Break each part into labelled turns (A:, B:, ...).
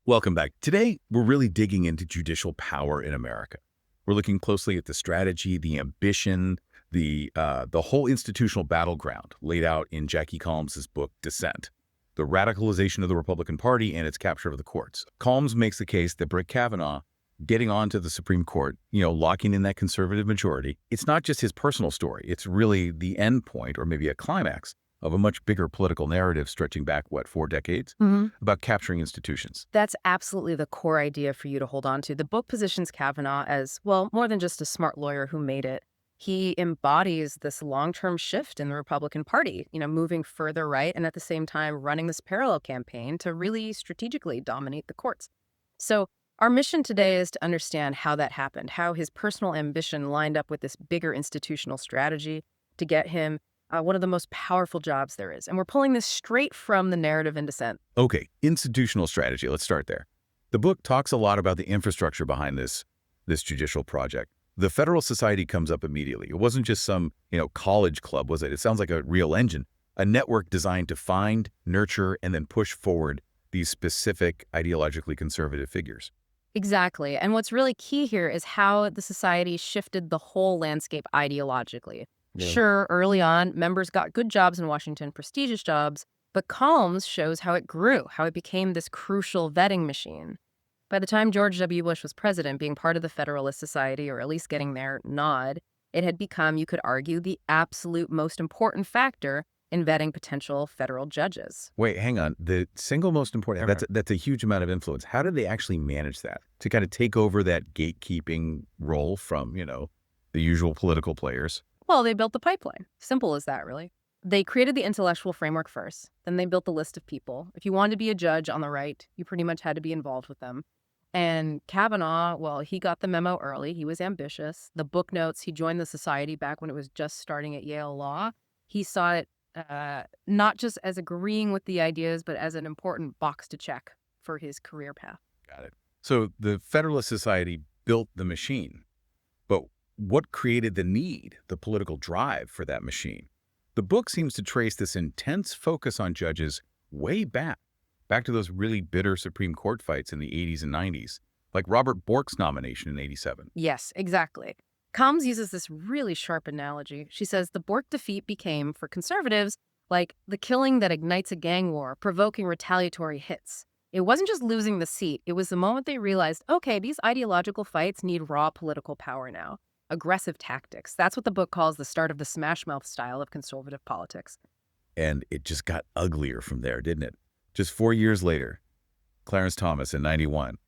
A: Welcome back. Today, we're really digging into judicial power in America. We're looking closely at the strategy, the ambition, the whole institutional battleground laid out in Jackie Collins' book, Dissent, the radicalization of the Republican Party and its capture of the courts. Collins makes the case that Brett Kavanaugh getting onto the Supreme Court, locking in that conservative majority, it's not just his personal story. It's really the end point, or maybe a climax, of a much bigger political narrative stretching back, 4 decades, about capturing institutions.
B: That's absolutely the core idea for you to hold on to. The book positions Kavanaugh as, well, more than just a smart lawyer who made it. He embodies this long-term shift in the Republican Party, moving further right and at the same time running this parallel campaign to really strategically dominate the courts. So our mission today is to understand how that happened, how his personal ambition lined up with this bigger institutional strategy to get him one of the most powerful jobs there is. And we're pulling this straight from the narrative in Dissent.
A: Okay, institutional strategy. Let's start there. The book talks a lot about the infrastructure behind this judicial project. The Federalist Society comes up immediately. It wasn't just some, college club, was it? It sounds like a real engine, a network designed to find, nurture, and then push forward these specific ideologically conservative figures.
B: Exactly. And what's really key here is how the society shifted the whole landscape ideologically.
A: Yeah.
B: Sure, early on, members got good jobs in Washington, prestigious jobs, but Collins shows how it grew, how it became this crucial vetting machine. By the time George W. Bush was president, being part of the Federalist Society, or at least getting their nod, it had become, you could argue, the absolute most important factor in vetting potential federal judges.
A: Wait, hang on. The single most important, that's a huge amount of influence. How did they actually manage that? To kind of take over that gatekeeping role from, the usual political players?
B: Well, they built the pipeline. Simple as that, really. They created the intellectual framework first. Then they built the list of people. If you wanted to be a judge on the right, you pretty much had to be involved with them. And Kavanaugh, well, he got the memo early. He was ambitious. The book notes, he joined the society back when it was just starting at Yale Law. He saw it not just as agreeing with the ideas, but as an important box to check for his career path.
A: Got it. So the Federalist Society built the machine, but what created the need, the political drive for that machine? The book seems to trace this intense focus on judges way back to those really bitter Supreme Court fights in the 80s and 90s, like Robert Bork's nomination in 87.
B: Yes, exactly. Combs uses this really sharp analogy. She says the Bork defeat became, for conservatives, like the killing that ignites a gang war, provoking retaliatory hits. It wasn't just losing the seat. It was the moment they realized, okay, these ideological fights need raw political power now. Aggressive tactics. That's what the book calls the start of the smash mouth style of conservative politics.
A: And it just got uglier from there, didn't it? Just 4 years later, Clarence Thomas in 91,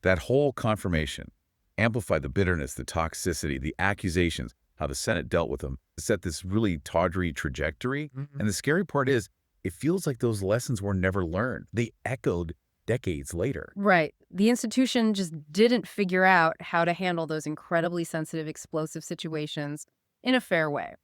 A: that whole confirmation amplified the bitterness, the toxicity, the accusations, how the Senate dealt with them, set this really tawdry trajectory. And the scary part is, it feels like those lessons were never learned. They echoed decades later.
B: Right. The institution just didn't figure out how to handle those incredibly sensitive, explosive situations in a fair way.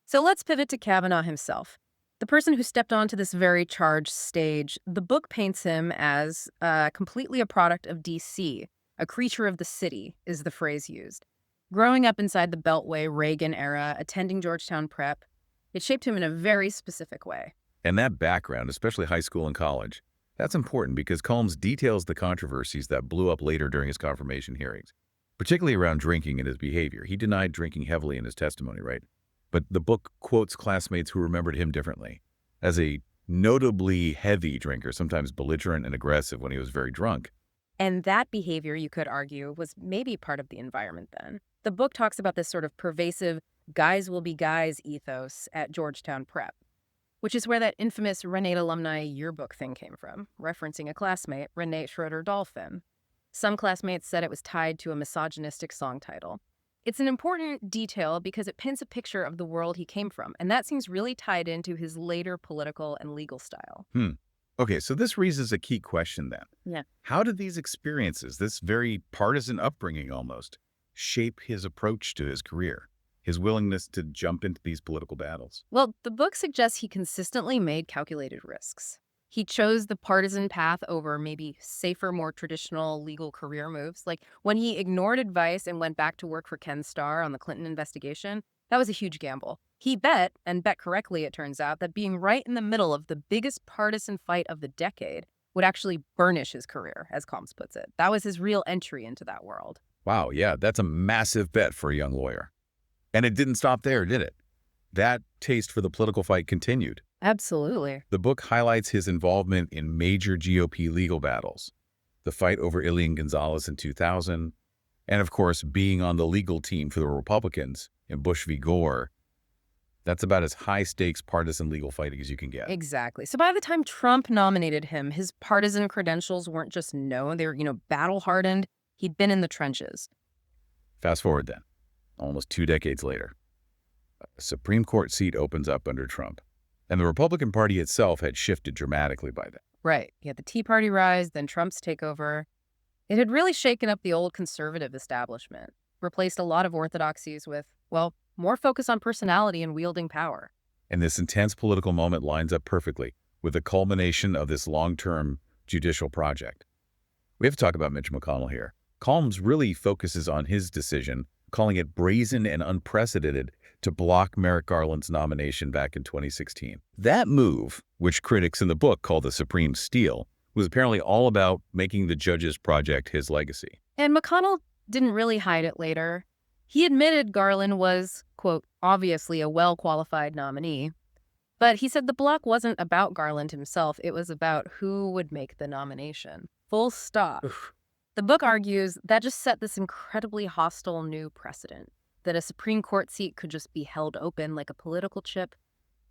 B: So let's pivot to Kavanaugh himself. The person who stepped onto this very charged stage. The book paints him as completely a product of D.C., a creature of the city, is the phrase used. Growing up inside the Beltway Reagan era, attending Georgetown Prep, it shaped him in a very specific way.
A: And that background, especially high school and college, that's important because Combs details the controversies that blew up later during his confirmation hearings, particularly around drinking and his behavior. He denied drinking heavily in his testimony, right? But the book quotes classmates who remembered him differently as a notably heavy drinker, sometimes belligerent and aggressive when he was very drunk.
B: And that behavior, you could argue, was maybe part of the environment then. The book talks about this sort of pervasive guys will be guys ethos at Georgetown Prep, which is where that infamous Renate alumni yearbook thing came from, referencing a classmate, Renate Schroeder-Dolphin. Some classmates said it was tied to a misogynistic song title. It's an important detail because it paints a picture of the world he came from, and that seems really tied into his later political and legal style.
A: Okay, so this raises a key question then.
B: Yeah.
A: How did these experiences, this very partisan upbringing almost, shape his approach to his career, his willingness to jump into these political battles?
B: Well, the book suggests he consistently made calculated risks. He chose the partisan path over maybe safer, more traditional legal career moves. Like when he ignored advice and went back to work for Ken Starr on the Clinton investigation, that was a huge gamble. He bet, and bet correctly it turns out, that being right in the middle of the biggest partisan fight of the decade would actually burnish his career, as Combs puts it. That was his real entry into that world.
A: Wow, yeah, that's a massive bet for a young lawyer. And it didn't stop there, did it? That taste for the political fight continued.
B: Absolutely.
A: The book highlights his involvement in major GOP legal battles, the fight over Elian Gonzalez in 2000, and of course, being on the legal team for the Republicans in Bush v. Gore. That's about as high-stakes partisan legal fighting as you can get.
B: Exactly. So by the time Trump nominated him, his partisan credentials weren't just known. They were, battle-hardened. He'd been in the trenches.
A: Fast forward then, almost 2 decades later. A Supreme Court seat opens up under Trump, and the Republican Party itself had shifted dramatically by then.
B: Right. You had the Tea Party rise, then Trump's takeover. It had really shaken up the old conservative establishment, replaced a lot of orthodoxies with, more focus on personality and wielding power.
A: And this intense political moment lines up perfectly with the culmination of this long-term judicial project. We have to talk about Mitch McConnell here. Combs really focuses on his decision, calling it brazen and unprecedented, to block Merrick Garland's nomination back in 2016. That move, which critics in the book call the Supreme Steal, was apparently all about making the judge's project his legacy.
B: And McConnell didn't really hide it later. He admitted Garland was, quote, obviously a well-qualified nominee. But he said the block wasn't about Garland himself. It was about who would make the nomination. Full stop.
A: Oof.
B: The book argues that just set this incredibly hostile new precedent, that a Supreme Court seat could just be held open like a political chip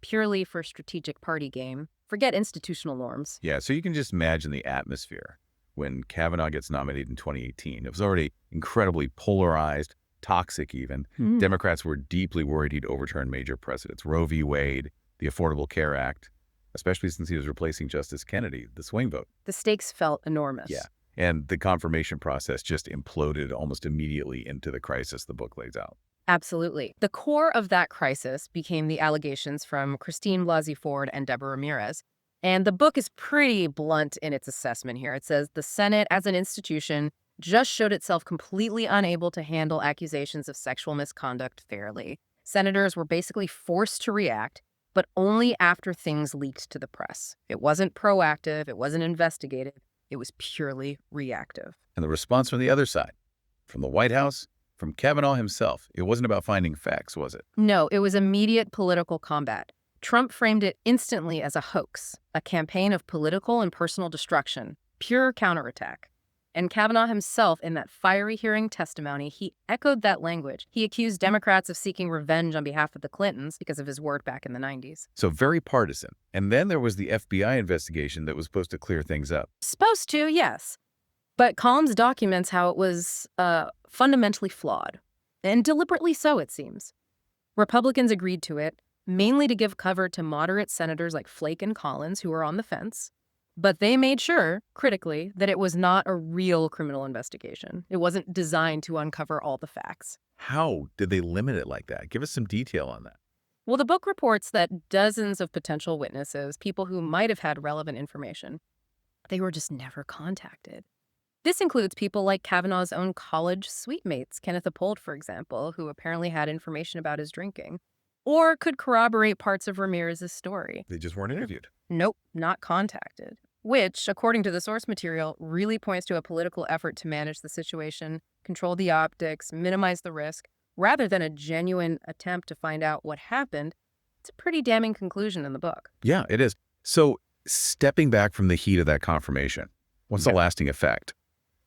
B: purely for strategic party game. Forget institutional norms.
A: Yeah, so you can just imagine the atmosphere when Kavanaugh gets nominated in 2018. It was already incredibly polarized, toxic even. Democrats were deeply worried he'd overturn major precedents. Roe v. Wade, the Affordable Care Act, especially since he was replacing Justice Kennedy, the swing vote.
B: The stakes felt enormous.
A: Yeah, and the confirmation process just imploded almost immediately into the crisis the book lays out.
B: Absolutely. The core of that crisis became the allegations from Christine Blasey Ford and Deborah Ramirez. And the book is pretty blunt in its assessment here. It says the Senate as an institution just showed itself completely unable to handle accusations of sexual misconduct fairly. Senators were basically forced to react, but only after things leaked to the press. It wasn't proactive, it wasn't investigative, it was purely reactive.
A: And the response from the other side, from the White House, from Kavanaugh himself, it wasn't about finding facts, was it?
B: No, it was immediate political combat. Trump framed it instantly as a hoax, a campaign of political and personal destruction, pure counterattack. And Kavanaugh himself, in that fiery hearing testimony, he echoed that language. He accused Democrats of seeking revenge on behalf of the Clintons because of his work back in the 90s.
A: So very partisan. And then there was the FBI investigation that was supposed to clear things up.
B: Supposed to, yes. But Combs documents how it was fundamentally flawed, and deliberately so, it seems. Republicans agreed to it, mainly to give cover to moderate senators like Flake and Collins, who were on the fence. But they made sure, critically, that it was not a real criminal investigation. It wasn't designed to uncover all the facts.
A: How did they limit it like that? Give us some detail on that.
B: Well, the book reports that dozens of potential witnesses, people who might have had relevant information, they were just never contacted. This includes people like Kavanaugh's own college suite mates, Kenneth Appold, for example, who apparently had information about his drinking, or could corroborate parts of Ramirez's story.
A: They just weren't interviewed.
B: Nope, not contacted. Which, according to the source material, really points to a political effort to manage the situation, control the optics, minimize the risk, rather than a genuine attempt to find out what happened. It's a pretty damning conclusion in the book.
A: Yeah, it is. So stepping back from the heat of that confirmation, what's the lasting effect?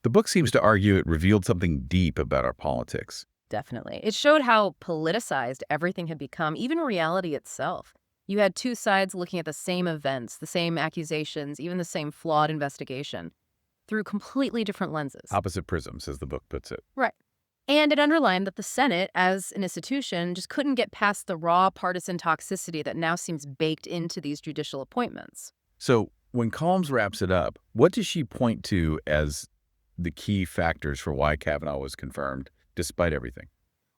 A: The book seems to argue it revealed something deep about our politics.
B: Definitely. It showed how politicized everything had become, even reality itself. You had two sides looking at the same events, the same accusations, even the same flawed investigation, through completely different lenses.
A: Opposite prisms, as the book puts it.
B: Right. And it underlined that the Senate, as an institution, just couldn't get past the raw partisan toxicity that now seems baked into these judicial appointments.
A: So when Combs wraps it up, what does she point to as the key factors for why Kavanaugh was confirmed, despite everything?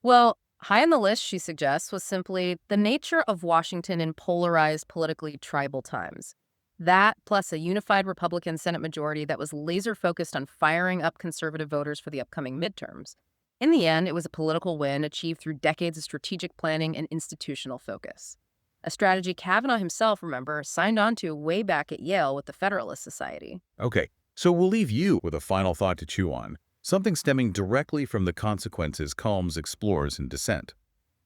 B: Well, high on the list, she suggests, was simply the nature of Washington in polarized, politically tribal times. That, plus a unified Republican Senate majority that was laser-focused on firing up conservative voters for the upcoming midterms. In the end, it was a political win achieved through decades of strategic planning and institutional focus. a strategy Kavanaugh himself, remember, signed on to way back at Yale with the Federalist Society.
A: Okay, so we'll leave you with a final thought to chew on, something stemming directly from the consequences Combs explores in Dissent.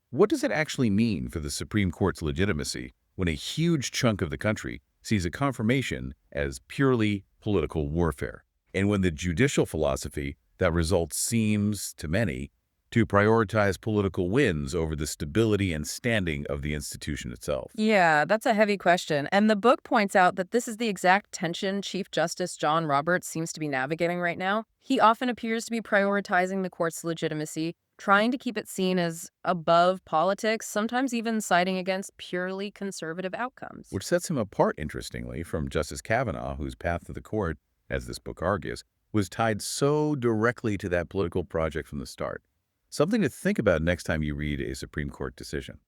A: What does it actually mean for the Supreme Court's legitimacy when a huge chunk of the country sees a confirmation as purely political warfare, and when the judicial philosophy that results seems, to many, to prioritize political wins over the stability and standing of the institution itself?
B: Yeah, that's a heavy question. And the book points out that this is the exact tension Chief Justice John Roberts seems to be navigating right now. He often appears to be prioritizing the court's legitimacy, trying to keep it seen as above politics, sometimes even siding against purely conservative outcomes.
A: Which sets him apart, interestingly, from Justice Kavanaugh, whose path to the court, as this book argues, was tied so directly to that political project from the start. Something to think about next time you read a Supreme Court decision.